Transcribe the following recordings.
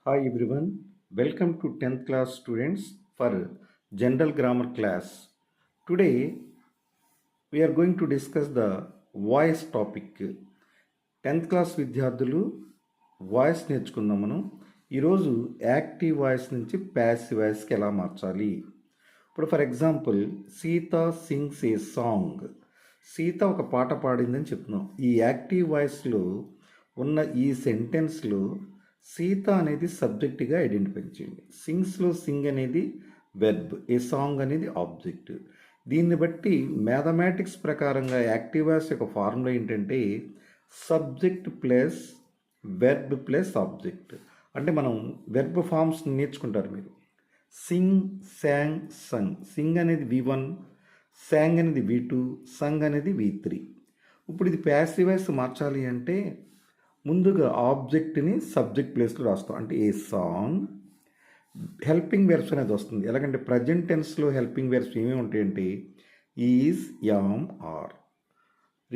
Hi everyone, welcome to 10th class students for general grammar class. Today we are going to discuss the voice topic. 10th class విద్యార్థులు voice నేర్చుకుందాం మనం. ఈరోజు active voice నుంచి passive వాయిస్కి ఎలా మార్చాలి. ఇప్పుడు for example Sita sings a song. Sita ఒక పాట పాడిందని చెప్తున్నాం. ఈ యాక్టివ్ వాయిస్లో ఉన్న ఈ సెంటెన్స్లో సీత అనేది సబ్జెక్ట్గా ఐడెంటిఫై చేయండి. సింగ్స్లో సింగ్ అనేది వెర్బ్, ఏ సాంగ్ అనేది ఆబ్జెక్ట్. దీన్ని బట్టి మ్యాథమెటిక్స్ ప్రకారంగా యాక్టివ్ వాయిస్ యొక్క ఫార్ములా ఏంటంటే subject plus verb plus object. అంటే మనం వెర్బ్ ఫార్మ్స్ నేర్చుకుంటారు మీరు. సింగ్, శాంగ్, సంగ్. సింగ్ అనేది V1, శాంగ్ అనేది V2, సంగ్ అనేది V3. ఇప్పుడు ఇది ప్యాసివ్ వాయిస్ మార్చాలి అంటే ముందుగా ఆబ్జెక్ట్ని సబ్జెక్ట్ ప్లేస్లో రాస్తాం. అంటే ఏ సాంగ్, హెల్పింగ్ వెర్బ్స్ అనేది వస్తుంది. ఎలాగంటే ప్రజెంట్ టెన్స్లో హెల్పింగ్ వెర్బ్స్ ఏమేమి ఉంటాయంటే is, am, are.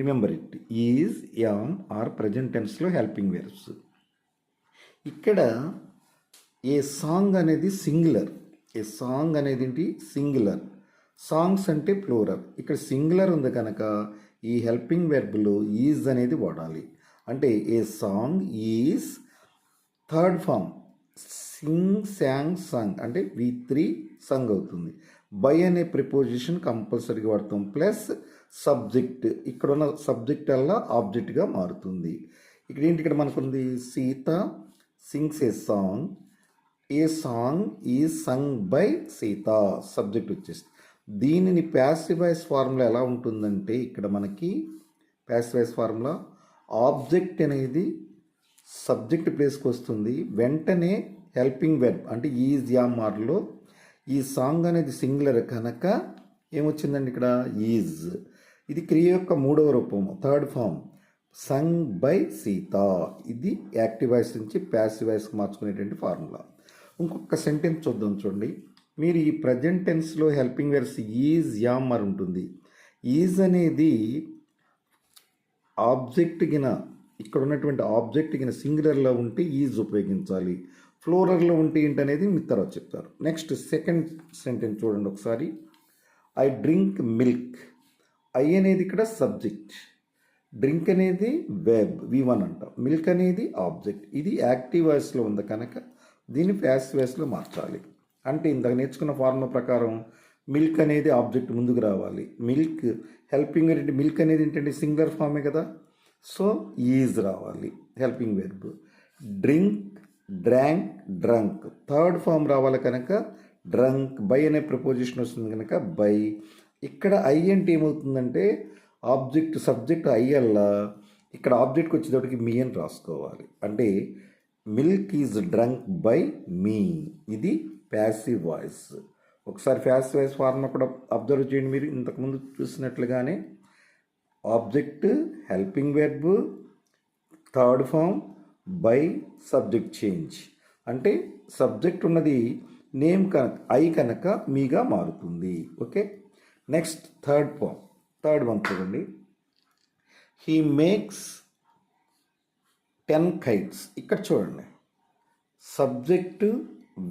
Remember it, is, am, are present టెన్స్లో హెల్పింగ్ వెర్బ్స్. ఇక్కడ ఏ సాంగ్ అనేది సింగులర్. ఏ సాంగ్ అనేది ఏంటి? సింగులర్. సాంగ్స్ అంటే ప్లూరల్. ఇక్కడ సింగులర్ ఉంది కనుక ఈ హెల్పింగ్ వెర్బ్లో ఈజ్ అనేది వాడాలి. అంటే a song is third form sing, sang, sung అంటే V3 సంగ్ అవుతుంది. బై అనే ప్రిపోజిషన్ కంపల్సరీగా వాడతాం. ప్లస్ సబ్జెక్ట్, ఇక్కడ ఉన్న సబ్జెక్ట్ అలా ఆబ్జెక్ట్గా మారుతుంది. ఇక్కడ ఏంటి, ఇక్కడ మనకుంది Sita sings a song. A song is sung by Sita, subject వచ్చేసి. దీనిని ప్యాసివ్ వాయిస్ ఫార్ములా ఎలా ఉంటుందంటే ఇక్కడ మనకి ప్యాసివ్ వాయిస్ ఫార్ములా ఆబ్జెక్ట్ అనేది సబ్జెక్ట్ ప్లేస్కి వస్తుంది. వెంటనే హెల్పింగ్ వెర్బ్ అంటే ఈజ్, యామ్, ఆర్లో ఈ సాంగ్ అనేది సింగులర్ కనుక ఏమొచ్చిందండి ఇక్కడ ఈజ్. ఇది క్రియ యొక్క మూడవ రూపం, third form sung by Sita. ఇది యాక్టివ్ వాయిస్ నుంచి ప్యాసివ్ వాయిస్కి మార్చుకునేటువంటి ఫార్ములా. ఇంకొక సెంటెన్స్ చూద్దాం చూడండి. మీరు ఈ ప్రజెంట్ టెన్స్లో helping verbs is, am, are ఉంటుంది. ఈజ్ అనేది ఆబ్జెక్ట్ గిన ఇక్కడ ఉన్నటువంటి ఆబ్జెక్ట్ గిన సింగులర్లో ఉంటే ఈజ్ ఉపయోగించాలి. ఫ్లోరర్లో ఉంటే ఏంటనేది మీ తర్వాత చెప్తారు. నెక్స్ట్ సెకండ్ సెంటెన్స్ చూడండి ఒకసారి. I drink milk. ఐ అనేది ఇక్కడ సబ్జెక్ట్, డ్రింక్ అనేది వెబ్ V1 అంటాం, మిల్క్ అనేది ఆబ్జెక్ట్. ఇది యాక్టివ్ వాయిస్లో ఉంది కనుక దీన్ని ప్యాసివ్ వాయిస్లో మార్చాలి. అంటే ఇందాక నేర్చుకున్న ఫార్ములా ప్రకారం మిల్క్ అనేది ఆబ్జెక్ట్ ముందుకు రావాలి. మిల్క్ హెల్పింగ్ ఏంటంటే మిల్క్ అనేది ఏంటంటే సింగులర్ ఫామే కదా, సో ఈజ్ రావాలి helping verb. Drink, drank, drunk third form రావాలి కనుక డ్రంక్. బై అనే ప్రపోజిషన్ వస్తుంది కనుక బై. ఇక్కడ ఐ అంటే ఏమవుతుందంటే ఆబ్జెక్ట్ సబ్జెక్ట్ ఐ అల్లా ఇక్కడ ఆబ్జెక్ట్కి వచ్చేటప్పటికి మీ అని రాసుకోవాలి. అంటే milk is drunk by me. ఇది ప్యాసివ్ వాయిస్. ఒకసారి ప్యాసివ్ వాయిస్ ఫార్ములా కూడా అబ్జర్వ్ చేయండి. మీరు ఇంతకుముందు చూసినట్లుగానే object, helping verb, third form, by, subject change. అంటే సబ్జెక్ట్ ఉన్నది నేమ్ కనుక ఐ కనుక మీగా మారుతుంది. ఓకే, నెక్స్ట్ థర్డ్ వన్ చూడండి. He makes 10 kites. ఇక్కడ చూడండి subject,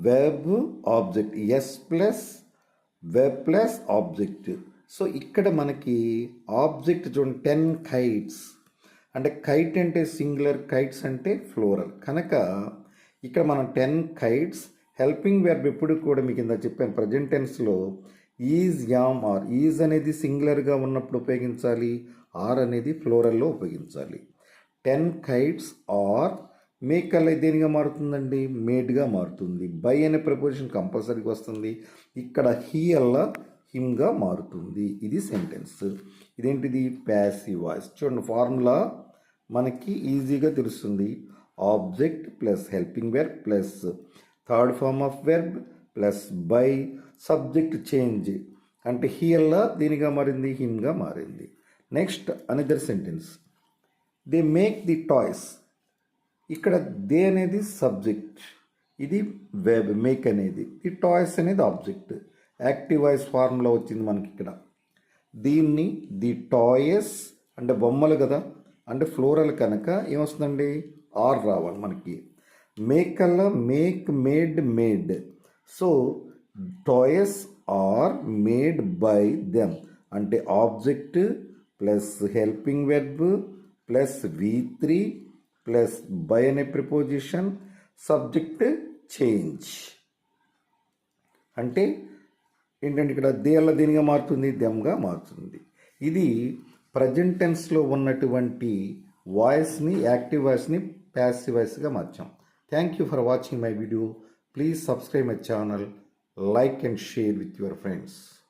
verb, object, S plus verb plus object. So ఇక్కడ మనకి ఆబ్జెక్ట్ చూడండి 10 kites. అంటే కైట్ అంటే సింగులర్, కైట్స్ అంటే ఫ్లోరల్ కనుక ఇక్కడ మనం 10 kites. హెల్పింగ్ వెర్బ్ ఎప్పుడు కూడా మీకు ఇందా చెప్పాను ప్రజెంట్ టెన్స్లో ఈజ్, యామ్, ఆర్. ఈజ్ అనేది సింగులర్గా ఉన్నప్పుడు ఉపయోగించాలి, ఆర్ అనేది ఫ్లోరల్లో ఉపయోగించాలి. 10 kites ఆర్ మేక్ అలా దేనిగా మారుతుందండి? మేడ్గా మారుతుంది. బై అనే ప్రపోజిషన్ కంపల్సరీగా వస్తుంది. ఇక్కడ హీ అల్లా హిమ్గా మారుతుంది. ఇది సెంటెన్స్. ఇదేంటిది? Passive voice. చూడండి ఫార్ములా మనకి ఈజీగా తెలుస్తుంది. Object plus helping verb plus third form of verb plus by subject change. అంటే హీ అల్లా దేనిగా మారింది? హిమ్గా మారింది. Next another sentence. They make the toys. ఇక్కడ దే అనేది సబ్జెక్ట్, ఇది వెబ్, మేక్ అనేది. ఈ టాయ్స్ అనేది ఆబ్జెక్ట్. యాక్టివ్ వాయిస్ ఫార్ములా వచ్చింది మనకి ఇక్కడ. దీన్ని ది టాయ్స్ అంటే బొమ్మలు కదా, అంటే ఫ్లోరల్ కనుక ఏమొస్తుందండి? ఆర్ రావాలి మనకి. మేక్ కల్లా make, made, made. So toys are made by them అంటే object plus helping verb plus V3 plus by అనే ప్రిపోజిషన్, సబ్జెక్ట్ చేంజ్. అంటే ఏంటంటే ఇక్కడ దేనిగా మారుతుంది, దెమ్గా మారుతుంది. ఇది ప్రజెంట్ టెన్స్లో ఉన్నటువంటి వాయిస్ని, యాక్టివ్ వాయిస్ని ప్యాసివ్ వాయిస్గా మార్చాం. Thank you for watching my video. Please subscribe my channel, like and share with your friends.